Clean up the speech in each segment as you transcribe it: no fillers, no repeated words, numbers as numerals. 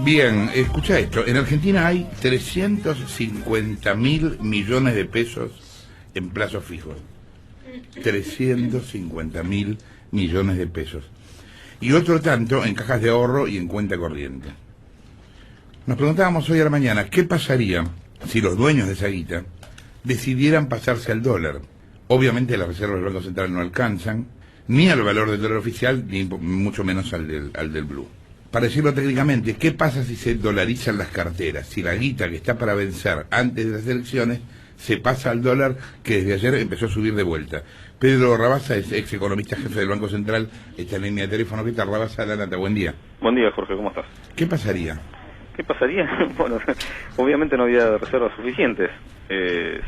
Bien, escucha esto. En Argentina hay 350.000 millones de pesos en plazos fijos. 350.000 millones de pesos. Y otro tanto en cajas de ahorro y en cuenta corriente. Nos preguntábamos hoy a la mañana, ¿qué pasaría si los dueños de esa guita decidieran pasarse al dólar? Obviamente las reservas del Banco Central no alcanzan ni al valor del dólar oficial, ni mucho menos al del blue. Para decirlo técnicamente, ¿qué pasa si se dolarizan las carteras? Si la guita que está para vencer antes de las elecciones se pasa al dólar, que desde ayer empezó a subir de vuelta. Pedro Rabasa es ex economista jefe del Banco Central, está en línea de teléfono. ¿Qué tal, Rabasa? Adelante, buen día. Buen día, Jorge, ¿cómo estás? ¿Qué pasaría? ¿Qué pasaría? Bueno, obviamente no había reservas suficientes.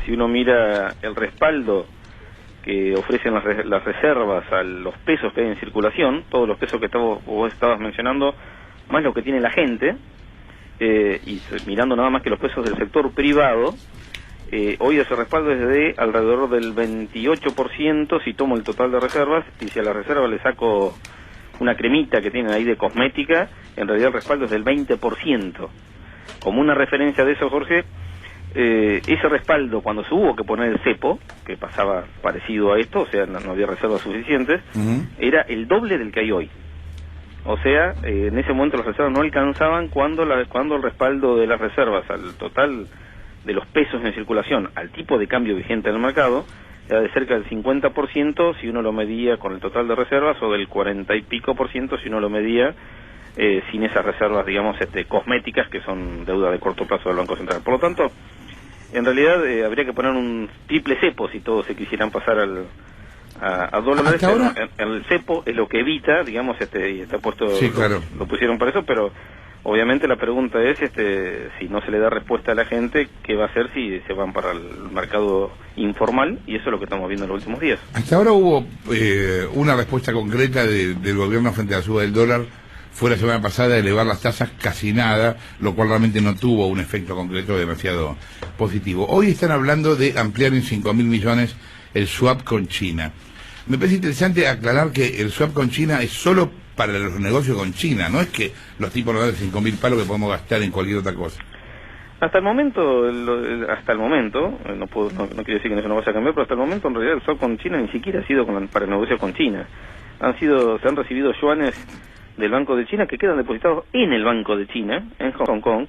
Si uno mira el respaldo que ofrecen las reservas a los pesos que hay en circulación, todos los pesos que vos estabas mencionando, más lo que tiene la gente, y mirando nada más que los pesos del sector privado, hoy ese respaldo es de alrededor del 28% si tomo el total de reservas, y si a la reserva le saco una cremita que tienen ahí de cosmética, en realidad el respaldo es del 20%. Como una referencia de eso, Jorge, ese respaldo, cuando se hubo que poner el cepo, que pasaba parecido a esto, o sea, no había reservas suficientes, era el doble del que hay hoy. O sea, en ese momento las reservas no alcanzaban cuando el respaldo de las reservas al total de los pesos en circulación, al tipo de cambio vigente en el mercado, era de cerca del 50% si uno lo medía con el total de reservas, o del 40 y pico por ciento si uno lo medía sin esas reservas, digamos, cosméticas, que son deuda de corto plazo del Banco Central. Por lo tanto, en realidad habría que poner un triple cepo si todos se quisieran pasar a dólares. Ahora... El cepo es lo que evita, digamos, y está puesto, sí, claro. Lo pusieron para eso, pero obviamente la pregunta es, si no se le da respuesta a la gente, ¿qué va a hacer si se van para el mercado informal? Y eso es lo que estamos viendo en los últimos días. Hasta ahora hubo una respuesta concreta del gobierno frente a la suba del dólar. Fue la semana pasada elevar las tasas casi nada, lo cual realmente no tuvo un efecto concreto demasiado positivo. Hoy están hablando de ampliar en 5.000 millones el swap con China. Me parece interesante aclarar que el swap con China es solo para los negocios con China, no es que los tipos nos dan 5.000 palos que podemos gastar en cualquier otra cosa. Hasta el momento, no quiero decir que eso no vaya a cambiar, pero hasta el momento en realidad el swap con China ni siquiera ha sido para negocios con China. Se han recibido yuanes del Banco de China que quedan depositados en el Banco de China, en Hong Kong.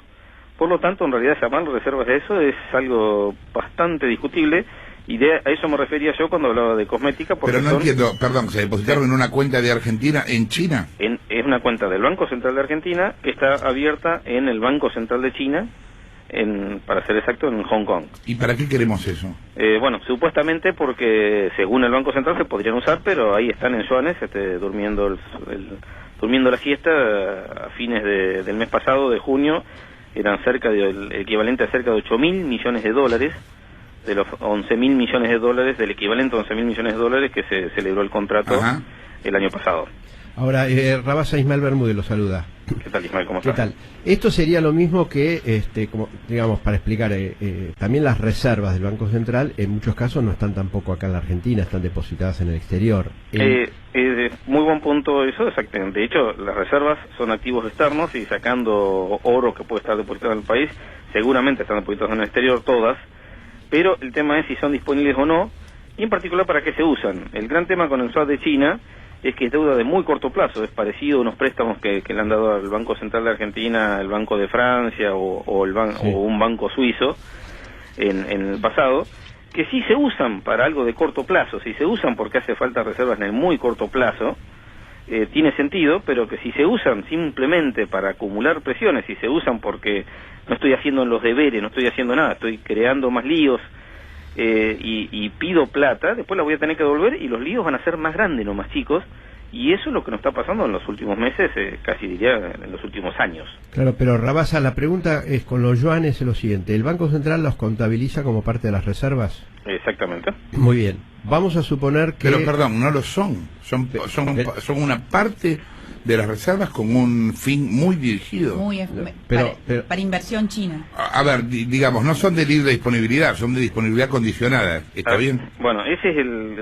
Por lo tanto, en realidad llamar reservas de eso es algo bastante discutible, y a eso me refería yo cuando hablaba de cosmética. Pero no entiendo, perdón, ¿se depositaron en una cuenta de Argentina en China? Es una cuenta del Banco Central de Argentina que está abierta en el Banco Central de China, para ser exacto, en Hong Kong. ¿Y para qué queremos eso? Bueno, supuestamente porque según el Banco Central se podrían usar, pero ahí están en yuanes, durmiendo la siesta. A fines del mes pasado, de junio, eran el equivalente a cerca de 8.000 millones de dólares, de los 11.000 millones de dólares, del equivalente a 11.000 millones de dólares que se celebró el contrato. Ajá. El año pasado. Ahora, Rabasa, Ismael Bermúdez lo saluda. ¿Qué tal, Ismael? ¿Cómo estás? ¿Qué tal? Esto sería lo mismo que, como digamos, para explicar, también las reservas del Banco Central, en muchos casos no están tampoco acá en la Argentina, están depositadas en el exterior. Muy buen punto eso, exactamente. De hecho, las reservas son activos externos, y sacando oro que puede estar depositado en el país, seguramente están depositados en el exterior todas, pero el tema es si son disponibles o no, y en particular para qué se usan. El gran tema con el swap de China es que es deuda de muy corto plazo, es parecido a unos préstamos que le han dado al Banco Central de Argentina, el Banco de Francia o un banco suizo en el pasado, que sí se usan para algo de corto plazo, si se usan porque hace falta reservas en el muy corto plazo, tiene sentido, pero que si se usan simplemente para acumular presiones, si se usan porque no estoy haciendo los deberes, no estoy haciendo nada, estoy creando más líos, y pido plata, después la voy a tener que devolver, y los líos van a ser más grandes, no más chicos, y eso es lo que nos está pasando en los últimos meses, casi diría en los últimos años. Claro, pero Rabasa, la pregunta es con los yuanes es lo siguiente: ¿el Banco Central los contabiliza como parte de las reservas? Exactamente. Muy bien, vamos a suponer que... Pero perdón, no lo son una parte de las reservas con un fin muy dirigido. Para inversión china. A ver, digamos, no son de libre disponibilidad, son de disponibilidad condicionada. ¿Está bien? Bueno,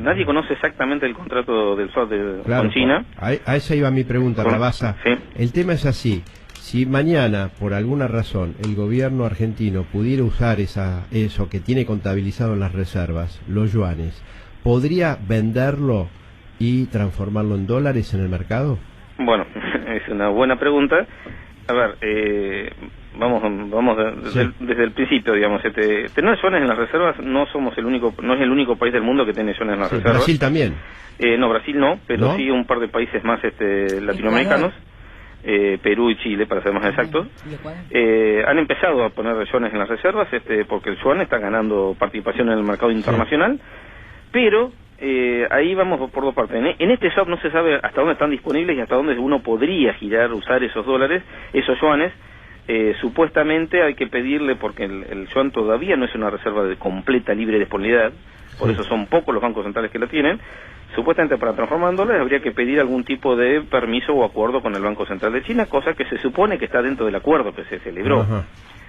nadie conoce exactamente el contrato del swap con China. A esa iba mi pregunta, Rabasa. Sí. El tema es así: Si mañana, por alguna razón, el gobierno argentino pudiera usar eso que tiene contabilizado en las reservas, los yuanes, ¿podría venderlo y transformarlo en dólares en el mercado? Bueno, es una buena pregunta. A ver, vamos desde el principio, digamos. Tener yuanes en las reservas no es el único país del mundo que tiene yuanes en las reservas. Brasil también. No, Brasil no, pero ¿No? sí un par de países más latinoamericanos. Perú y Chile, para ser más exactos, han empezado a poner yuanes en las reservas, porque el yuan está ganando participación en el mercado internacional, pero ahí vamos por dos partes. En este swap no se sabe hasta dónde están disponibles y hasta dónde uno podría usar esos dólares, esos yuanes. Supuestamente hay que pedirle, porque el yuan todavía no es una reserva de completa libre disponibilidad, por eso son pocos los bancos centrales que la tienen. Supuestamente para transformar en dólares habría que pedir algún tipo de permiso o acuerdo con el Banco Central de China, cosa que se supone que está dentro del acuerdo que se celebró. Ajá.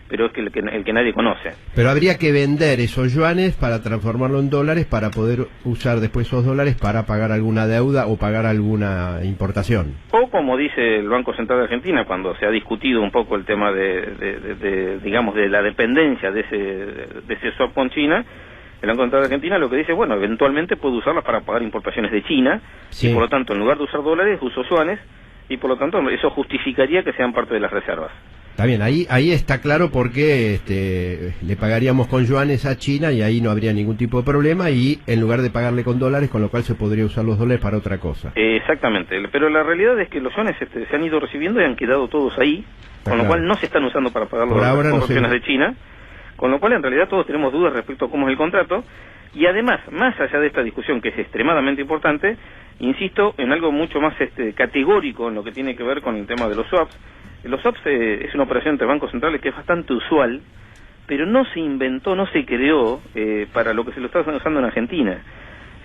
Pero es que el que nadie conoce. Pero habría que vender esos yuanes para transformarlo en dólares para poder usar después esos dólares para pagar alguna deuda o pagar alguna importación. O como dice el Banco Central de Argentina, cuando se ha discutido un poco el tema digamos, de la dependencia de ese swap con China, el Banco Central de Argentina lo que dice, bueno, eventualmente puede usarlas para pagar importaciones de China, y por lo tanto, en lugar de usar dólares, uso yuanes, y por lo tanto, eso justificaría que sean parte de las reservas. Está bien, ahí está claro porque le pagaríamos con yuanes a China y ahí no habría ningún tipo de problema, y en lugar de pagarle con dólares, con lo cual se podría usar los dólares para otra cosa. Exactamente, pero la realidad es que los yuanes se han ido recibiendo y han quedado todos ahí, con lo cual no se están usando para pagar las importaciones de China. Con lo cual, en realidad, todos tenemos dudas respecto a cómo es el contrato. Y además, más allá de esta discusión, que es extremadamente importante, insisto en algo mucho más categórico en lo que tiene que ver con el tema de los swaps. Los swaps es una operación entre bancos centrales que es bastante usual, pero no se inventó, no se creó para lo que se lo está usando en Argentina.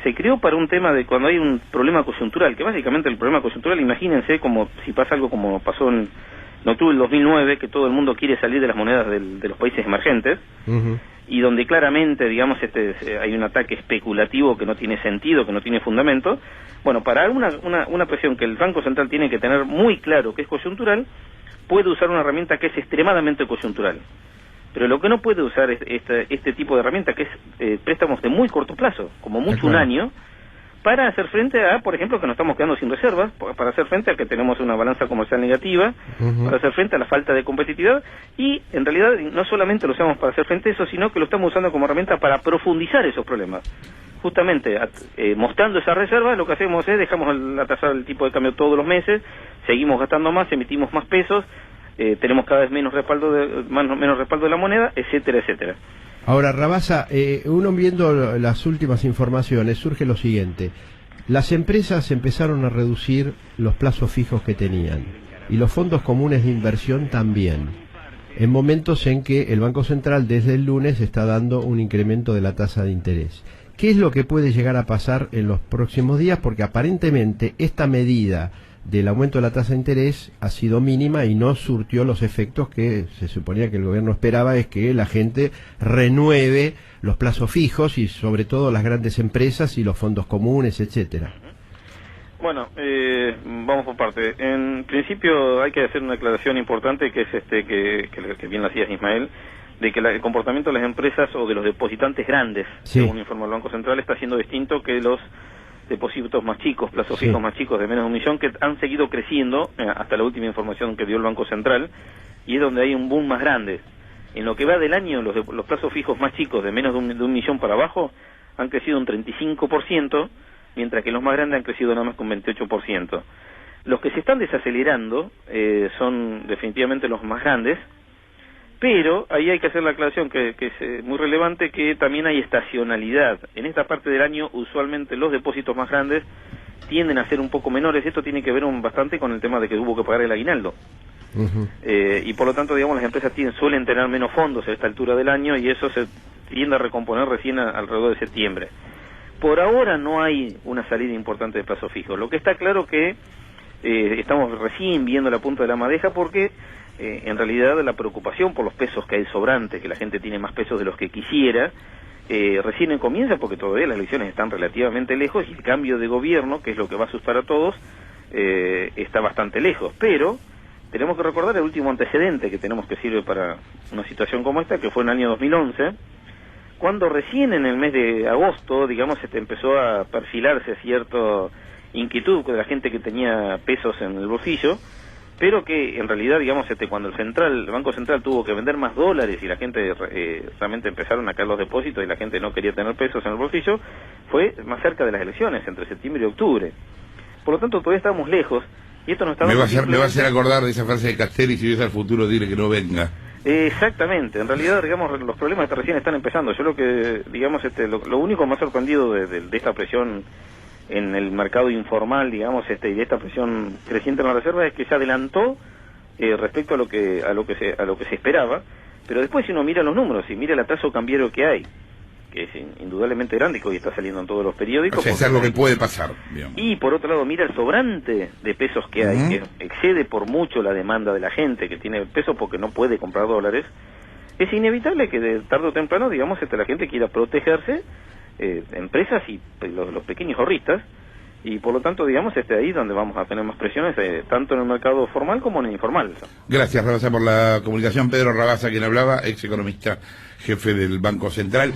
Se creó para un tema de cuando hay un problema coyuntural, que básicamente el problema coyuntural, imagínense como si pasa algo como pasó en octubre del 2009, que todo el mundo quiere salir de las monedas de los países emergentes, y donde claramente, digamos, hay un ataque especulativo que no tiene sentido, que no tiene fundamento. Bueno, para una presión que el Banco Central tiene que tener muy claro que es coyuntural, puede usar una herramienta que es extremadamente coyuntural. Pero lo que no puede usar es este tipo de herramienta, que es préstamos de muy corto plazo, como mucho un año, para hacer frente a, por ejemplo, que nos estamos quedando sin reservas, para hacer frente a que tenemos una balanza comercial negativa, para hacer frente a la falta de competitividad, y en realidad no solamente lo usamos para hacer frente a eso, sino que lo estamos usando como herramienta para profundizar esos problemas. Justamente mostrando esas reservas, lo que hacemos es dejamos la tasa del tipo de cambio todos los meses, seguimos gastando más, emitimos más pesos, tenemos cada vez menos respaldo de la moneda, etcétera, etcétera. Ahora, Rabasa, uno viendo las últimas informaciones, surge lo siguiente. Las empresas empezaron a reducir los plazos fijos que tenían, y los fondos comunes de inversión también, en momentos en que el Banco Central desde el lunes está dando un incremento de la tasa de interés. ¿Qué es lo que puede llegar a pasar en los próximos días? Porque aparentemente esta medida del aumento de la tasa de interés ha sido mínima y no surtió los efectos que se suponía que el gobierno esperaba, es que la gente renueve los plazos fijos y sobre todo las grandes empresas y los fondos comunes, etcétera. Bueno, vamos por parte. En principio hay que hacer una aclaración importante, que es que bien lo hacías, Ismael, de que el comportamiento de las empresas o de los depositantes grandes, según informa el Banco Central, está siendo distinto que los depósitos más chicos, plazos fijos más chicos de menos de 1 millón, que han seguido creciendo hasta la última información que dio el Banco Central, y es donde hay un boom más grande. En lo que va del año, los plazos fijos más chicos de menos de 1 millón para abajo han crecido un 35%, mientras que los más grandes han crecido nada más con 28%. Los que se están desacelerando son definitivamente los más grandes, pero ahí hay que hacer la aclaración que es muy relevante, que también hay estacionalidad. En esta parte del año, usualmente los depósitos más grandes tienden a ser un poco menores. Esto tiene que ver bastante con el tema de que hubo que pagar el aguinaldo. Y por lo tanto, digamos, las empresas suelen tener menos fondos a esta altura del año, y eso se tiende a recomponer recién alrededor de septiembre. Por ahora no hay una salida importante de plazo fijo. Lo que está claro que estamos recién viendo la punta de la madeja, porque en realidad la preocupación por los pesos que hay sobrantes, que la gente tiene más pesos de los que quisiera, recién comienza, porque todavía las elecciones están relativamente lejos y el cambio de gobierno, que es lo que va a asustar a todos, está bastante lejos. Pero tenemos que recordar el último antecedente que tenemos que sirve para una situación como esta, que fue en el año 2011, cuando recién en el mes de agosto, digamos, empezó a perfilarse cierta inquietud de la gente que tenía pesos en el bolsillo, pero que en realidad, digamos, cuando el Banco Central tuvo que vender más dólares y la gente realmente empezaron a caer los depósitos y la gente no quería tener pesos en el bolsillo, fue más cerca de las elecciones, entre septiembre y octubre. Por lo tanto, todavía estamos lejos, y esto no está... Me va a hacer acordar de esa frase de Castelli: si ves al futuro, dile que no venga. Exactamente, en realidad, digamos, los problemas recién están empezando. Yo lo que, digamos, lo único más sorprendido de esta presión en el mercado informal, digamos, y de esta presión creciente en la reserva, es que se adelantó respecto a lo que se esperaba, pero después, si uno mira los números y mira el atraso cambiario que hay, que es indudablemente grande, que hoy está saliendo en todos los periódicos. O sea, es algo que puede pasar, digamos. Y por otro lado, mira el sobrante de pesos que hay, que excede por mucho la demanda de la gente que tiene pesos porque no puede comprar dólares. Es inevitable que de tarde o temprano, digamos, la gente quiera protegerse, empresas y los pequeños ahorristas, y por lo tanto, digamos, ahí donde vamos a tener más presiones, tanto en el mercado formal como en el informal. Gracias, Rabasa, por la comunicación. Pedro Rabasa, quien hablaba, ex economista, jefe del Banco Central.